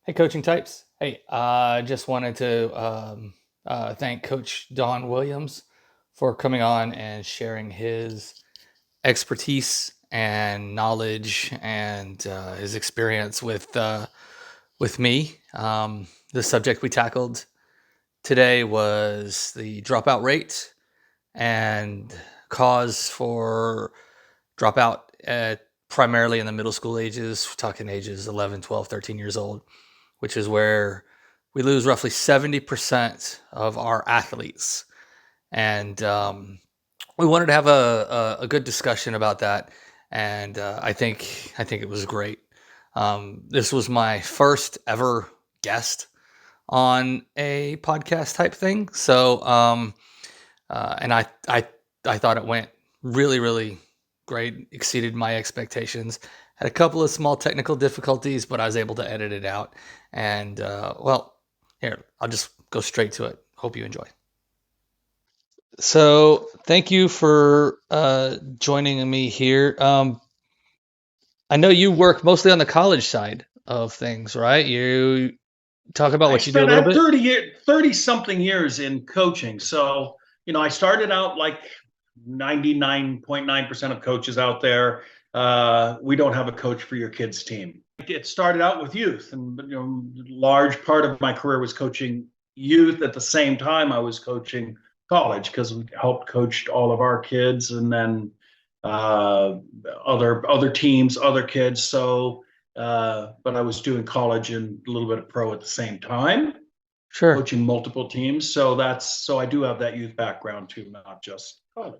Hey, coaching types. Hey, just wanted to thank Coach Don Williams for coming on and sharing his expertise and knowledge and his experience with me. The subject we tackled today was the dropout rate and cause for dropout at primarily in the middle school ages, talking ages 11, 12, 13 years old, which is where we lose roughly 70% of our athletes. And we wanted to have a good discussion about that. And I think it was great. This was my first ever guest on a podcast type thing. So, and I thought it went really great, exceeded my expectations. Had a couple of small technical difficulties, but I was able to edit it out. And well, here, I'll just go straight to it. Hope you enjoy. So, thank you for joining me here. I know you work mostly on the college side of things, right? You talk about I what you do a spent little I had bit. 30 something years in coaching. So, I started out like 99.9% of coaches out there. We don't have a coach for your kids' team. It started out with youth, and large part of my career was coaching youth. At the same time, I was coaching college because we helped coach all of our kids, and then uh, other teams, other kids. So but I was doing college and a little bit of pro at the same time, Sure. coaching multiple teams. So I do have that youth background too, not just college.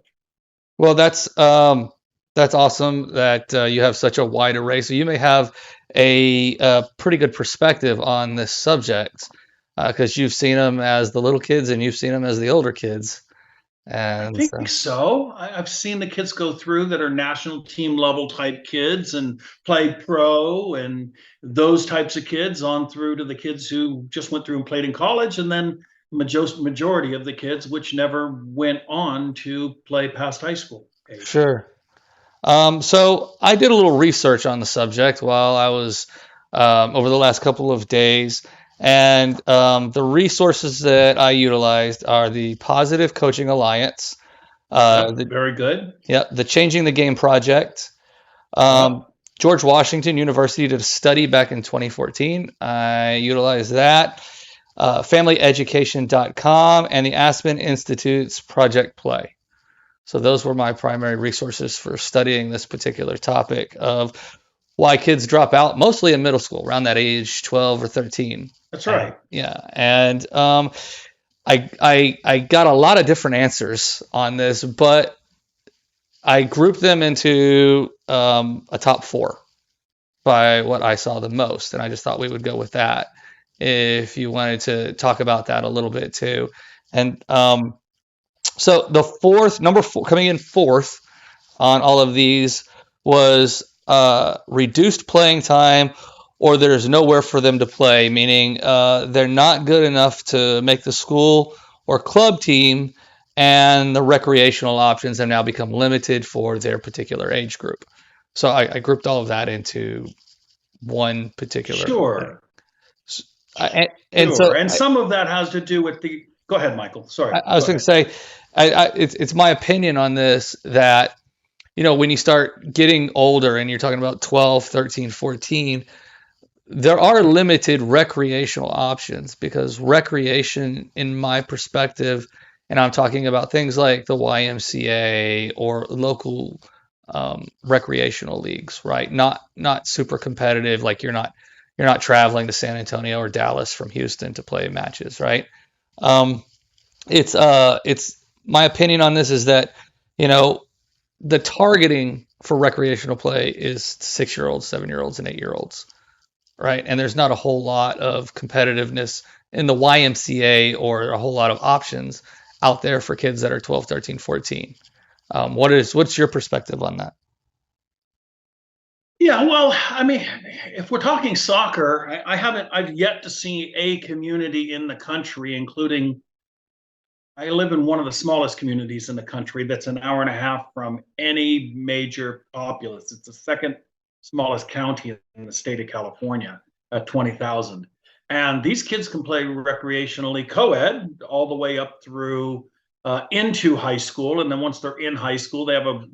Well, that's awesome that you have such a wide array. So you may have a pretty good perspective on this subject because you've seen them as the little kids and you've seen them as the older kids. I And think so. I've seen the kids go through that are national team level type kids and play pro and those types of kids on through to the kids who just went through and played in college, and then majority of the kids which never went on to play past high school age. sure. So I did a little research on the subject while I was over the last couple of days, and the resources that I utilized are the Positive Coaching Alliance, Yep, the very good. yeah, the Changing the Game Project. Um, Yep. George Washington University did a study back in 2014. I utilized that. FamilyEducation.com and the Aspen Institute's Project Play. So those were my primary resources for studying this particular topic of why kids drop out, mostly in middle school, around that age, 12 or 13. That's right. Yeah, and I got a lot of different answers on this, but I grouped them into a top four by what I saw the most, and I just thought we would go with that. If you wanted to talk about that a little bit too, and so the fourth number four, coming in fourth on all of these was reduced playing time, or there's nowhere for them to play, meaning they're not good enough to make the school or club team, and the recreational options have now become limited for their particular age group. So I grouped all of that into one particular thing. Sure. And so Sure. And some of that has to do with the. Go ahead, Michael. Sorry. I Go was going to ahead. say, it's my opinion on this that when you start getting older and you're talking about 12, 13, 14, there are limited recreational options because recreation, in my perspective, and I'm talking about things like the YMCA or local recreational leagues, right? Not super competitive, like you're not traveling to San Antonio or Dallas from Houston to play matches, right? Um, it's my opinion on this is that you know the targeting for recreational play is 6 year olds, 7 year olds, and 8 year olds, right? And there's not a whole lot of competitiveness in the YMCA or a whole lot of options out there for kids that are 12, 13, 14. What's your perspective on that? Yeah, well, I mean, if we're talking soccer, I've yet to see a community in the country, including, I live in one of the smallest communities in the country that's an hour and a half from any major populace. It's the second smallest county in the state of California at 20,000. And these kids can play recreationally co-ed all the way up through into high school. And then once they're in high school, they have a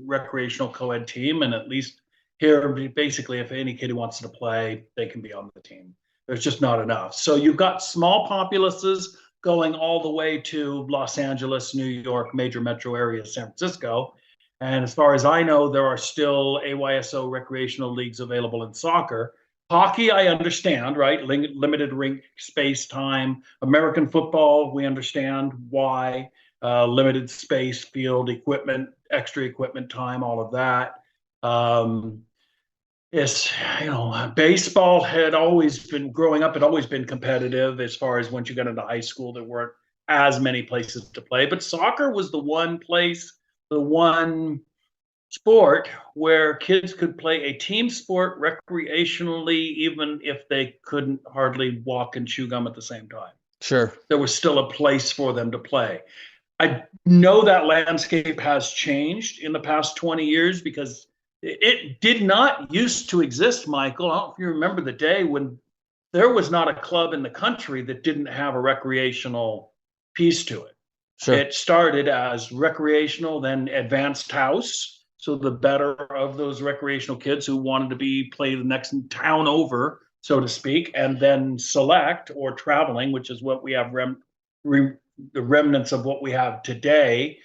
recreational co-ed team. And at least here, basically, if any kid who wants to play, they can be on the team. There's just not enough. So you've got small populaces going all the way to Los Angeles, New York, major metro areas, San Francisco. And as far as I know, there are still AYSO recreational leagues available in soccer. Hockey, I understand, right? Limited rink space time. American football, we understand why. Limited space, field equipment, extra equipment time, all of that. It's, baseball had always been, growing up, had always been competitive. As far as once you got into high school, there weren't as many places to play. But soccer was the one place, the one sport where kids could play a team sport recreationally, even if they couldn't hardly walk and chew gum at the same time. Sure. There was still a place for them to play. I know that landscape has changed in the past 20 years because it did not used to exist, Michael. I don't know if you remember the day when there was not a club in the country that didn't have a recreational piece to it. Sure. It started as recreational, then advanced house. So the better of those recreational kids who wanted to play the next town over, so to speak, and then select or traveling, which is what we have the remnants of what we have today,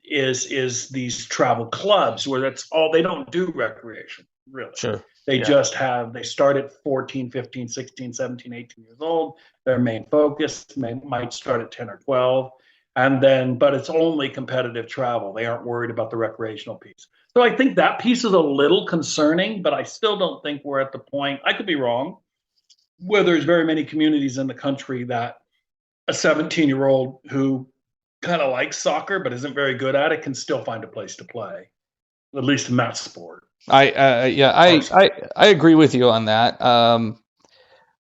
is these travel clubs where that's all. They don't do recreation, really. Sure. They just they start at 14, 15, 16, 17, 18 years old. Their main focus might start at 10 or 12. And then, but it's only competitive travel. They aren't worried about the recreational piece. So I think that piece is a little concerning, but I still don't think we're at the point, I could be wrong, where there's very many communities in the country that a 17-year-old who kind of likes soccer but isn't very good at it can still find a place to play, at least in that sport. I agree with you on that.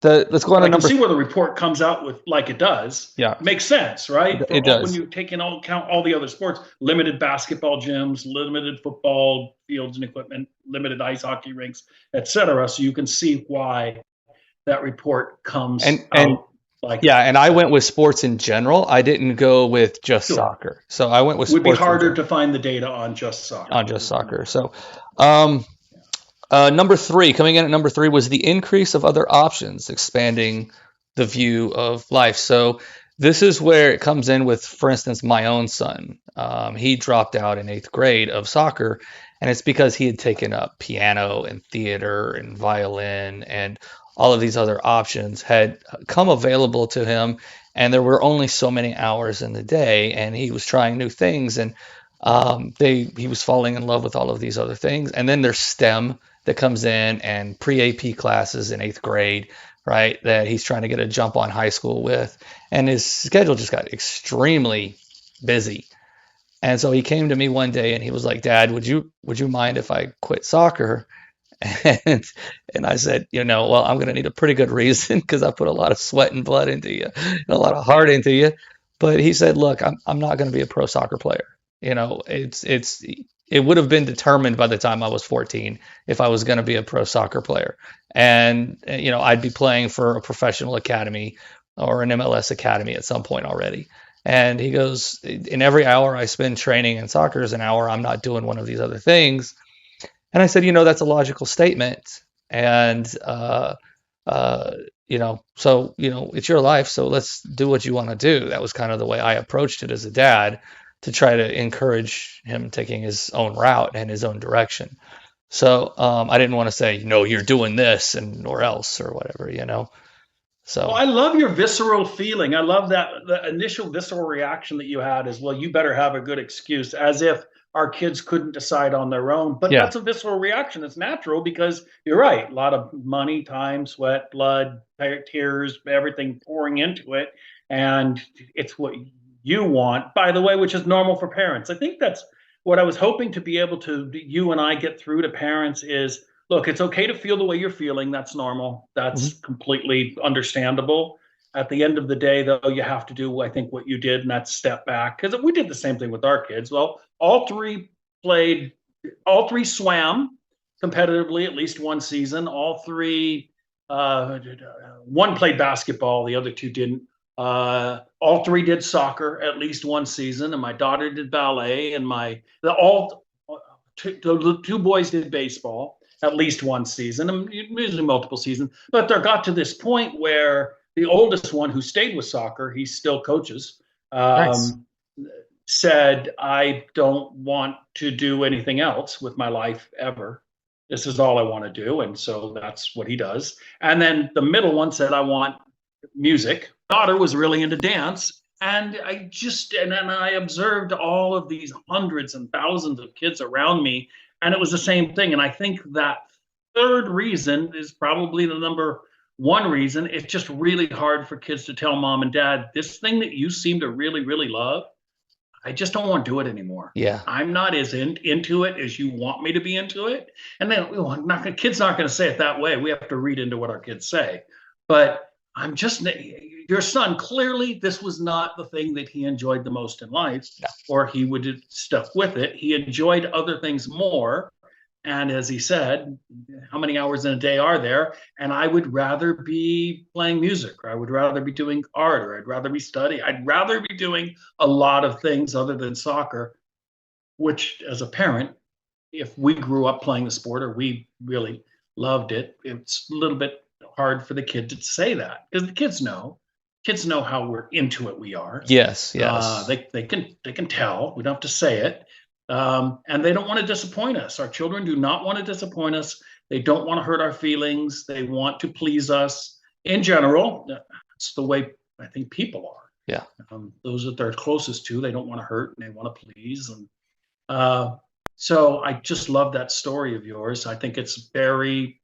Let's go on to I can number. see where the report comes out with like it does. Yeah, it makes sense, right? It does. When you take in account all the other sports, limited basketball gyms, limited football fields and equipment, limited ice hockey rinks, etc. So you can see why that report comes out. And I went with sports in general. I didn't go with just soccer. So I went with sports. It would be harder to find the data on just soccer. So number three, coming in at number three, was the increase of other options, expanding the view of life. So this is where it comes in with, for instance, my own son. He dropped out in 8th grade of soccer, and it's because he had taken up piano and theater and violin, and all of these other options had come available to him, and there were only so many hours in the day, and he was trying new things, and he was falling in love with all of these other things. And then there's STEM that comes in, and pre-AP classes in 8th grade, right, that he's trying to get a jump on high school with, and his schedule just got extremely busy. And so he came to me one day and he was like, "Dad, would you mind if I quit soccer?" And I said, well, I'm going to need a pretty good reason because I put a lot of sweat and blood into you, and a lot of heart into you. But he said, "Look, I'm not going to be a pro soccer player. It would have been determined by the time I was 14 if I was going to be a pro soccer player, and I'd be playing for a professional academy or an MLS academy at some point already." And he goes, "In every hour I spend training in soccer is an hour I'm not doing one of these other things." And I said, that's a logical statement. And, so, it's your life. So let's do what you want to do. That was kind of the way I approached it as a dad, to try to encourage him taking his own route and his own direction. So I didn't want to say, "No, you're doing this or else," or whatever, So I love your visceral feeling. I love that the initial visceral reaction that you had is, well, you better have a good excuse, as if our kids couldn't decide on their own. But that's a visceral reaction. It's natural because you're right. A lot of money, time, sweat, blood, tears, everything pouring into it. And it's what you want, by the way, which is normal for parents. I think that's what I was hoping to be able to, you and I get through to parents is, look, it's okay to feel the way you're feeling. That's normal. That's completely understandable. At the end of the day, though, you have to do, I think, what you did, and that's step back. Because we did the same thing with our kids. Well, all three swam competitively at least one season. All three one played basketball, the other two didn't. All three did soccer at least one season, and my daughter did ballet, and the two boys did baseball at least one season, and usually multiple seasons. But there got to this point where the oldest one, who stayed with soccer, he still coaches, Nice. said, "I don't want to do anything else with my life ever. This is all I want to do." And so that's what he does. And then the middle one said, "I want music." Daughter was really into dance. And then I observed all of these hundreds and thousands of kids around me, and it was the same thing. And I think that third reason is probably the number one reason. It's just really hard for kids to tell mom and dad, this thing that you seem to really, really love, I just don't want to do it anymore. Yeah. I'm not as into it as you want me to be into it. And then kids not going to say it that way. We have to read into what our kids say. But your son, clearly this was not the thing that he enjoyed the most in life, No. or he would have stuck with it. He enjoyed other things more. And as he said, how many hours in a day are there? And I would rather be playing music, or I would rather be doing art, or I'd rather be studying. I'd rather be doing a lot of things other than soccer, which as a parent, if we grew up playing the sport or we really loved it, it's a little bit hard for the kid to say that, because the kids know. Kids know how we're into it. We are. Yes. Yes. They can tell. We don't have to say it. And they don't want to disappoint us. Our children do not want to disappoint us. They don't want to hurt our feelings. They want to please us. In general, that's the way I think people are. Yeah. Those that they're closest to, they don't want to hurt and they want to please. And so I just love that story of yours. I think it's very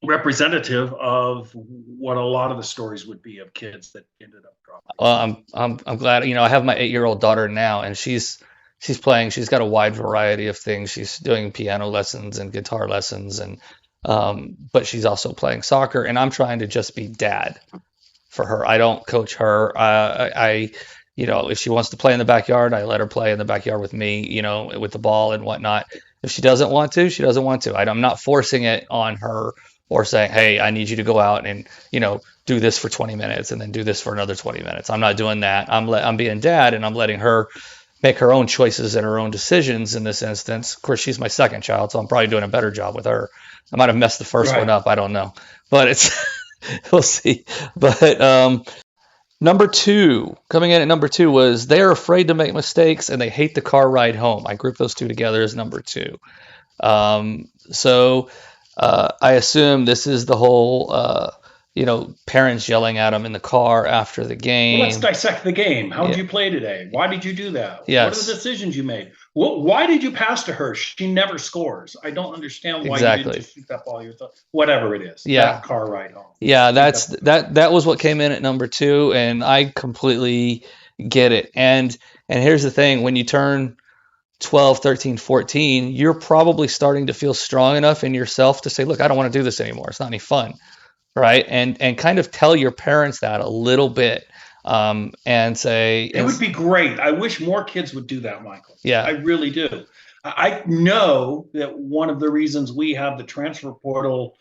representative of what a lot of the stories would be of kids that ended up dropping. Well, I'm glad. I have my 8-year-old daughter now, and she's playing. She's got a wide variety of things. She's doing piano lessons and guitar lessons, and but she's also playing soccer. And I'm trying to just be dad for her. I don't coach her. If she wants to play in the backyard, I let her play in the backyard with me, with the ball and whatnot. If she doesn't want to, she doesn't want to. I'm not forcing it on her or saying, hey, I need you to go out and, do this for 20 minutes and then do this for another 20 minutes. I'm not doing that. I'm being dad, and I'm letting her make her own choices and her own decisions in this instance. Of course, she's my second child, so I'm probably doing a better job with her. I might have messed the first one up. I don't know, but it's, we'll see. But, coming in at number 2 was they're afraid to make mistakes and they hate the car ride home. I grouped those two together as number 2. I assume this is the whole, parents yelling at them in the car after the game. Well, let's dissect the game. How did you play today? Why did you do that? Yes. What are the decisions you made? Why did you pass to her? She never scores. I don't understand why you didn't just shoot that ball yourself. Whatever it is. Yeah. That car ride home. Yeah, that was what came in at number 2, and I completely get it. And here's the thing, when you turn 12, 13, 14, you're probably starting to feel strong enough in yourself to say, look, I don't want to do this anymore. It's not any fun. Right. And kind of tell your parents that a little bit, and say it would be great. I wish more kids would do that, Michael. Yeah. I really do. I know that one of the reasons we have the transfer portal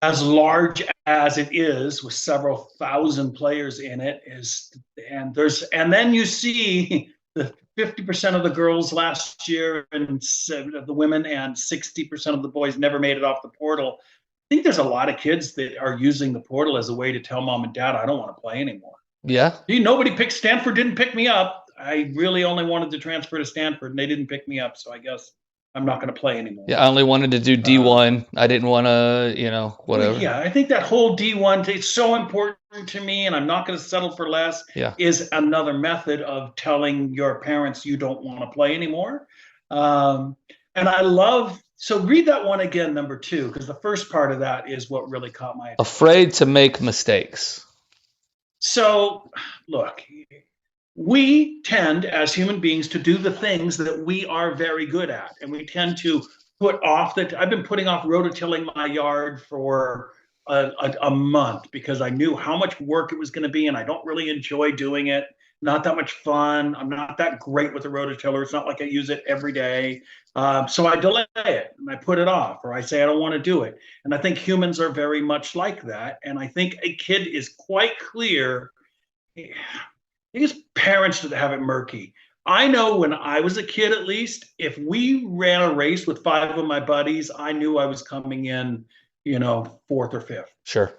as large as it is, with several thousand players in it, and then you see the 50% of the girls last year and the women, and 60% of the boys never made it off the portal. I think there's a lot of kids that are using the portal as a way to tell mom and dad, I don't want to play anymore. Yeah. Nobody picked Stanford, didn't pick me up. I really only wanted to transfer to Stanford, and they didn't pick me up. So I guess I'm not going to play anymore. Yeah, I only wanted to do D1. I didn't want to, whatever. Yeah, I think that whole D1, it's so important to me, and I'm not going to settle for less, is another method of telling your parents you don't want to play anymore. And I love, so read that one again, number 2, because the first part of that is what really caught my attention. Afraid to make mistakes. So, look, we tend as human beings to do the things that we are very good at, and we tend to put off that. I've been putting off rototilling my yard for a month because I knew how much work it was going to be, and I don't really enjoy doing it. not that much fun. I'm not that great with the rototiller. It's not like I use it every day. So I delay it and I put it off, or I say I don't want to do it. And I think humans are very much like that. And I think a kid is quite clear. I think it's parents that have it murky. I know when I was a kid, at least, if we ran a race with five of my buddies, I knew I was coming in, fourth or fifth. Sure.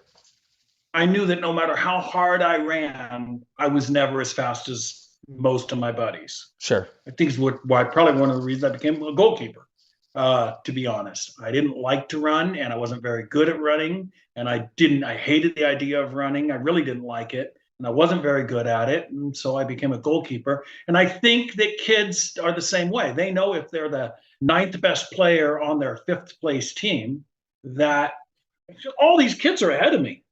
I knew that no matter how hard I ran, I was never as fast as most of my buddies. Sure. I think is why probably one of the reasons I became a goalkeeper. To be honest, I didn't like to run, and I wasn't very good at running, and I hated the idea of running. I really didn't like it, and I wasn't very good at it, and so I became a goalkeeper. And I think that kids are the same way. They know if they're the ninth best player on their fifth place team, that all these kids are ahead of me.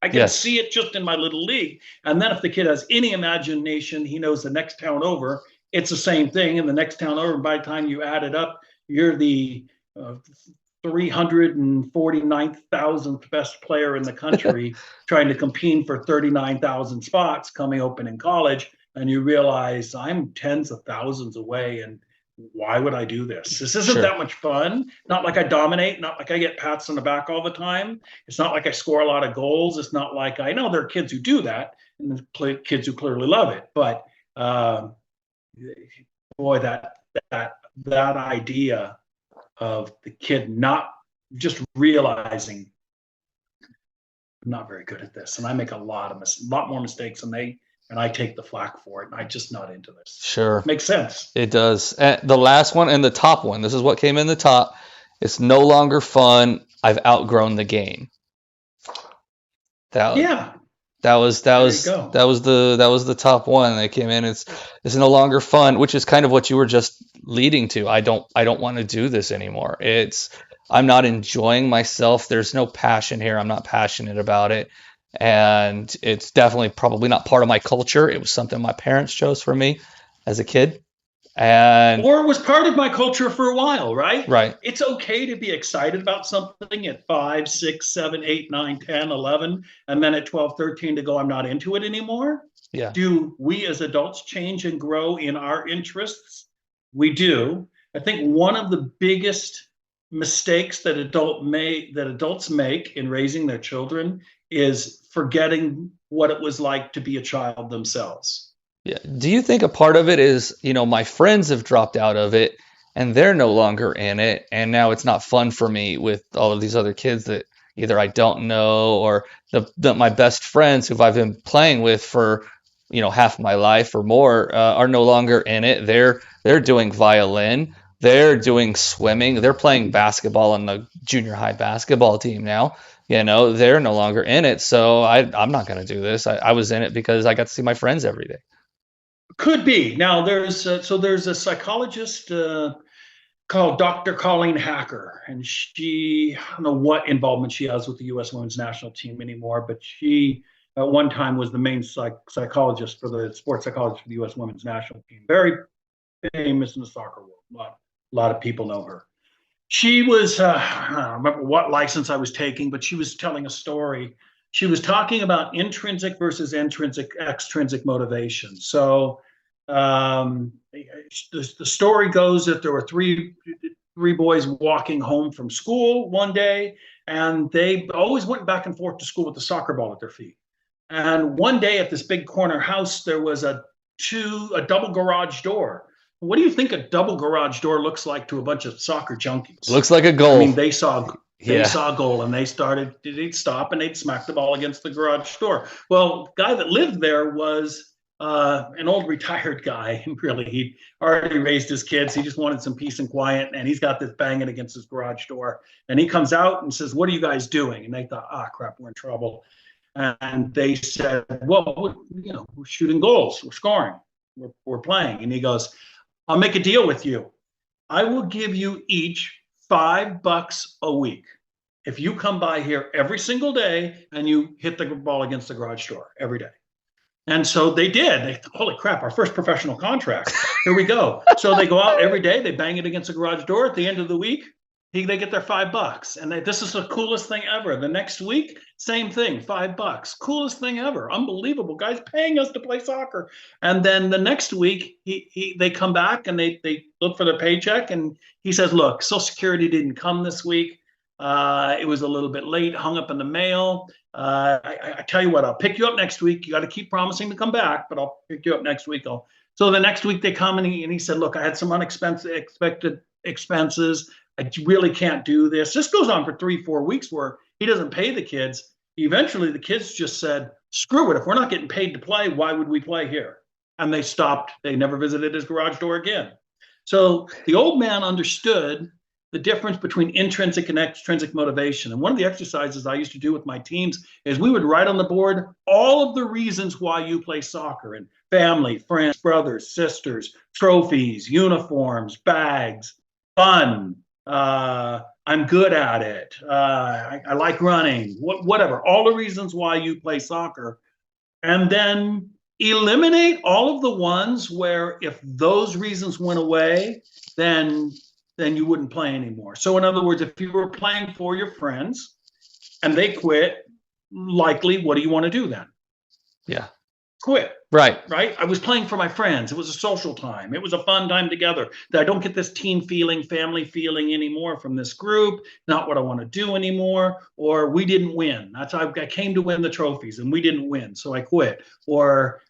I can see it just in my little league. And then if the kid has any imagination, he knows the next town over, it's the same thing. And the next town over, by the time you add it up, you're the 349,000th best player in the country trying to compete for 39,000 spots coming open in college. And you realize I'm tens of thousands away, and why would I do this? This isn't that much fun. Not like I dominate, not like I get pats on the back all the time. It's not like I score a lot of goals. It's not like I know there are kids who do that and kids who clearly love it. But boy, that idea of the kid not just realizing I'm not very good at this, and I make a lot more mistakes than they, and I take the flack for it, and I'm just not into this. Sure. Makes sense. It does. The last one and the top one, this is what came in the top. It's no longer fun. I've outgrown the game. That was the top one that came in. It's no longer fun, which is kind of what you were just leading to. I don't want to do this anymore. I'm not enjoying myself. There's no passion here. I'm not passionate about it. And it's definitely probably not part of my culture. It was something my parents chose for me as a kid. Or it was part of my culture for a while, right? Right. It's okay to be excited about something at 5, 6, 7, 8, 9, 10, 11, and then at 12, 13 to go, I'm not into it anymore. Yeah. Do we as adults change and grow in our interests? We do. I think one of the biggest mistakes that adults make in raising their children is forgetting what it was like to be a child themselves. Yeah. Do you think a part of it is, my friends have dropped out of it and they're no longer in it, and now it's not fun for me with all of these other kids that either I don't know, or my best friends who I've been playing with for, half my life or more are no longer in it. They're doing violin, they're doing swimming, they're playing basketball on the junior high basketball team now. They're no longer in it, so I'm not going to do this. I was in it because I got to see my friends every day. Could be. Now there's a psychologist called Dr. Colleen Hacker, and I don't know what involvement she has with the U.S. Women's National Team anymore, but she at one time was the main psychologist for the sports psychologist for the U.S. Women's National Team. Very famous in the soccer world. A lot of people know her. She was, I don't remember what license I was taking, but she was telling a story. She was talking about intrinsic versus extrinsic motivation. So the story goes that there were three boys walking home from school one day, and they always went back and forth to school with the soccer ball at their feet. And one day at this big corner house, there was a double garage door. What do you think a double garage door looks like to a bunch of soccer junkies? Looks like a goal. I mean, they saw a goal, and they'd stop and they'd smack the ball against the garage door. Well, the guy that lived there was an old retired guy. Really, he'd already raised his kids. He just wanted some peace and quiet, and he's got this banging against his garage door. And he comes out and says, "What are you guys doing?" And they thought, crap, we're in trouble. And they said, "Well, we're shooting goals. We're scoring. We're playing." And he goes, "I'll make a deal with you. I will give you each $5 a week if you come by here every single day and you hit the ball against the garage door every day." And so they did. They thought, holy crap, our first professional contract. Here we go. So they go out every day, they bang it against the garage door. At the end of the week, they get their $5, and this is the coolest thing ever. The next week, same thing, $5, coolest thing ever, unbelievable. Guys paying us to play soccer. And then the next week, they come back and they look for their paycheck, and he says, "Look, Social Security didn't come this week. It was a little bit late, hung up in the mail. I tell you what, I'll pick you up next week. You got to keep promising to come back, but I'll pick you up next week." So the next week they come, and he said, "Look, I had some unexpected expenses. I really can't do this." This goes on for 3-4 weeks where he doesn't pay the kids. Eventually, the kids just said, "Screw it. If we're not getting paid to play, why would we play here?" And they stopped. They never visited his garage door again. So the old man understood the difference between intrinsic and extrinsic motivation. And one of the exercises I used to do with my teams is we would write on the board all of the reasons why you play soccer, and family, friends, brothers, sisters, trophies, uniforms, bags, fun. I'm good at it. I like running, whatever, all the reasons why you play soccer. And then eliminate all of the ones where if those reasons went away, then you wouldn't play anymore. So in other words, if you were playing for your friends and they quit, likely, what do you want to do then? Yeah. Quit. Right. I was playing for my friends. It was a social time. It was a fun time together. I don't get this team feeling, family feeling anymore from this group. Not what I want to do anymore. Or we didn't win. That's how I came to win the trophies and we didn't win, so I quit. Or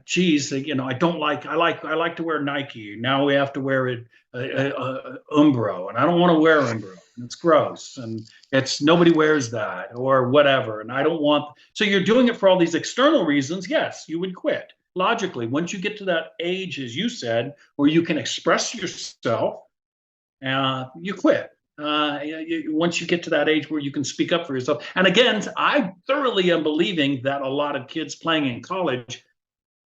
geez, I don't like. I like to wear Nike. Now we have to wear it Umbro, and I don't want to wear Umbro. It's gross, and it's nobody wears that or whatever, and I don't want. So you're doing it for all these external reasons. Yes, you would quit logically once you get to that age, as you said, where you can express yourself. You quit. Once you get to that age where you can speak up for yourself. And again, I thoroughly am believing that a lot of kids playing in college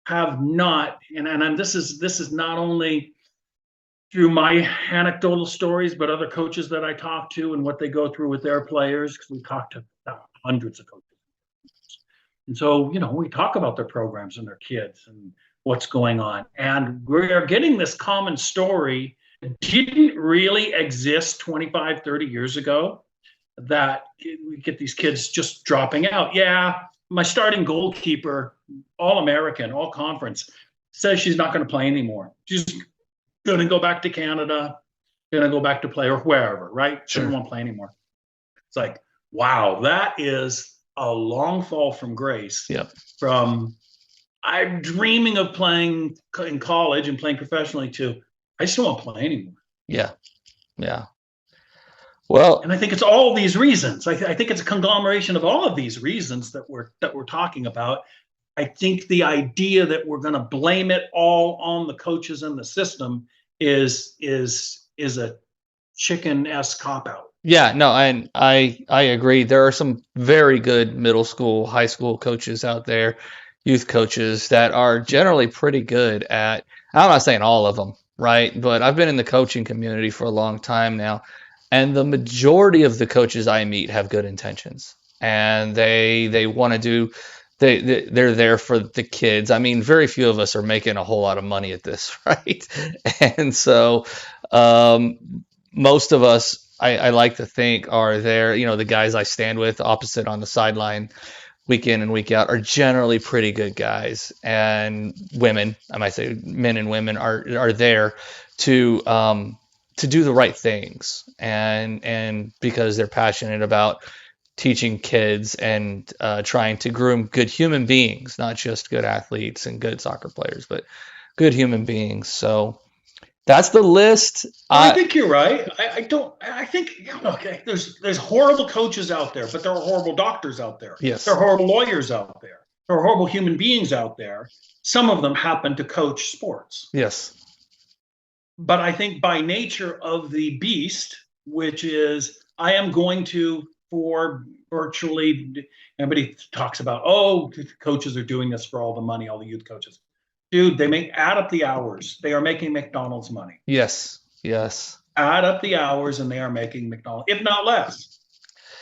have not, and this is not only through my anecdotal stories, but other coaches that I talk to and what they go through with their players, because we talk to hundreds of coaches. And so, we talk about their programs and their kids and what's going on. And we are getting this common story that didn't really exist 25, 30 years ago, that we get these kids just dropping out. Yeah, my starting goalkeeper, All-American, all-conference, says she's not going to play anymore. She's going to go back to Canada, going to go back to play or wherever, right? She doesn't want to play anymore. It's like, wow, that is a long fall from grace. Yep. From I'm dreaming of playing in college and playing professionally to I just don't want to play anymore. Yeah. Yeah. Well, and I think it's all these reasons. I think it's a conglomeration of all of these reasons that we're talking about. I think the idea that we're going to blame it all on the coaches and the system is a chicken-esque cop-out. Yeah, no, and I agree. There are some very good middle school, high school coaches out there, youth coaches that are generally pretty good at, I'm not saying all of them, right? But I've been in the coaching community for a long time now, and the majority of the coaches I meet have good intentions, and they want to do. They're there for the kids. I mean, very few of us are making a whole lot of money at this, right? And so most of us, I like to think, are there. The guys I stand with opposite on the sideline week in and week out are generally pretty good guys, and women, I might say men and women, are there to do the right things, and because they're passionate about teaching kids and trying to groom good human beings, not just good athletes and good soccer players, but good human beings. So that's the list. I think you're right. I think, okay, there's horrible coaches out there, but there are horrible doctors out there. Yes. There are horrible lawyers out there. There are horrible human beings out there. Some of them happen to coach sports. Yes. But I think by nature of the beast, which is I am going to, for virtually, everybody talks about, coaches are doing this for all the money, all the youth coaches. Dude, they add up the hours. They are making McDonald's money. Yes. Add up the hours and they are making McDonald's, if not less,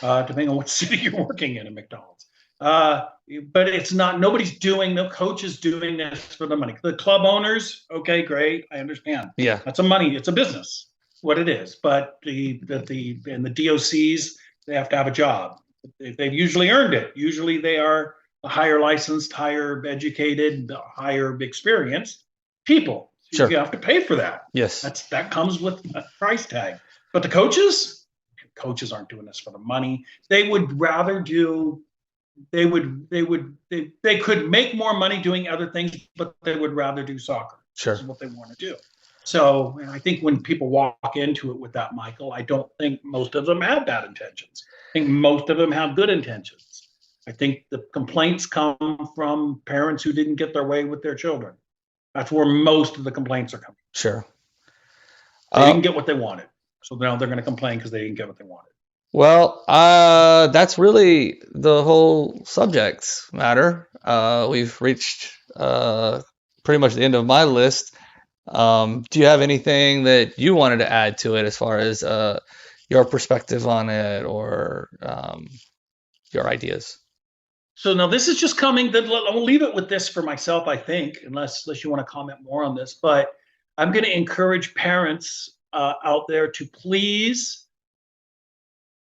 depending on what city you're working in McDonald's. But it's not, no coach is doing this for the money. The club owners, okay, great, I understand. Yeah. That's a money, it's a business. what it is. But the DOCs, they have to have a job. They've usually earned it. Usually they are higher licensed, higher educated, higher experienced people. Sure. You have to pay for that. Yes. That comes with a price tag. But the coaches aren't doing this for the money. They would rather do. They could make more money doing other things, but they would rather do soccer. Sure. This is what they want to do. So, and I think when people walk into it with that, Michael, I don't think most of them have bad intentions. I think most of them have good intentions. I think the complaints come from parents who didn't get their way with their children. That's where most of the complaints are coming. Sure. They didn't get what they wanted. So now they're going to complain because they didn't get what they wanted. Well, that's really the whole subject matter. We've reached pretty much the end of my list. Do you have anything that you wanted to add to it as far as your perspective on it or your ideas? So now this is just coming. I'll leave it with this for myself, I think, unless you want to comment more on this. But I'm going to encourage parents out there to please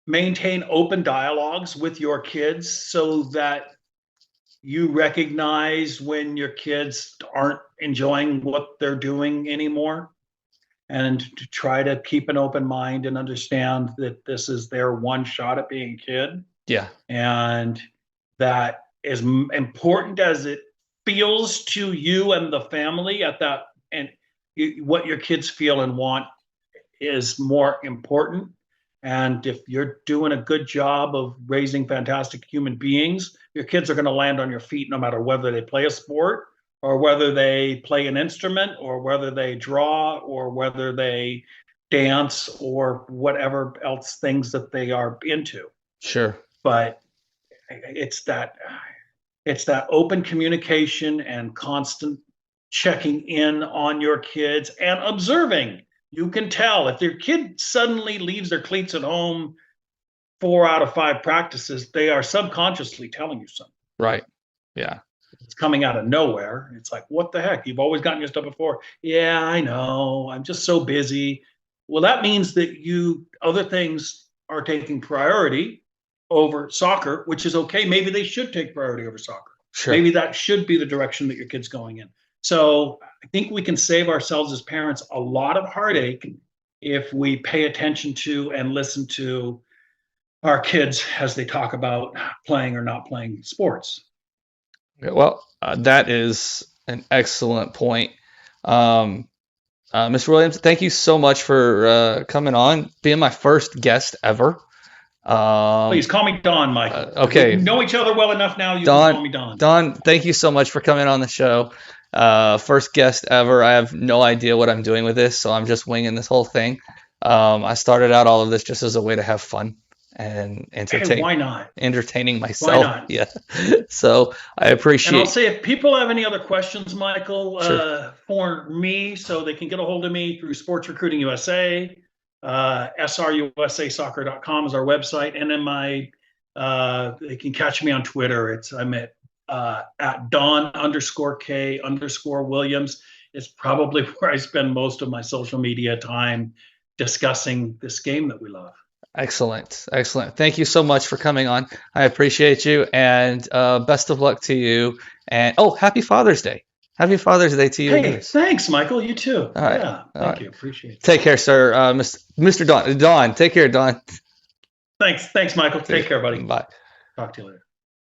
maintain open dialogues with your kids so that you recognize when your kids aren't enjoying what they're doing anymore, and to try to keep an open mind and understand that this is their one shot at being a kid. Yeah. And that, as important as it feels to you and the family at that, and what your kids feel and want is more important. And if you're doing a good job of raising fantastic human beings, your kids are going to land on your feet no matter whether they play a sport or whether they play an instrument or whether they draw or whether they dance or whatever else things that they are into. Sure. But it's that open communication and constant checking in on your kids and observing. You can tell if your kid suddenly leaves their cleats at home 4 out of 5 practices, they are subconsciously telling you something. Right. Yeah. It's coming out of nowhere. It's like, what the heck? You've always gotten your stuff before. Yeah, I know. I'm just so busy. Well, that means that other things are taking priority over soccer, which is okay. Maybe they should take priority over soccer. Sure. Maybe that should be the direction that your kid's going in. So I think we can save ourselves as parents a lot of heartache if we pay attention to and listen to our kids as they talk about playing or not playing sports. Well, that is an excellent point. Mr. Williams, thank you so much for coming on, being my first guest ever. Please call me Don, Michael. Okay. We know each other well enough now. You can call me Don. Don, thank you so much for coming on the show. First guest ever. I have no idea what I'm doing with this, so I'm just winging this whole thing. I started out all of this just as a way to have fun and entertain. Hey, why not? Entertaining myself. Why not? Yeah. So I appreciate. And I'll say, if people have any other questions, Michael, Sure. for me, so they can get a hold of me through Sports Recruiting USA. srusasoccer.com is our website, and then they can catch me on Twitter. I'm at Don_K_Williams. It's probably where I spend most of my social media time discussing this game that we love. Excellent. Thank you so much for coming on. I appreciate you, and best of luck to you. And happy Father's Day. Happy Father's Day to you. Hey, thanks, Michael. You too. All right. Yeah, thank you. Appreciate it. Take care, sir. Mr. Don. Don, take care, Don. Thanks, Michael. Take care, buddy. Bye. Talk to you later.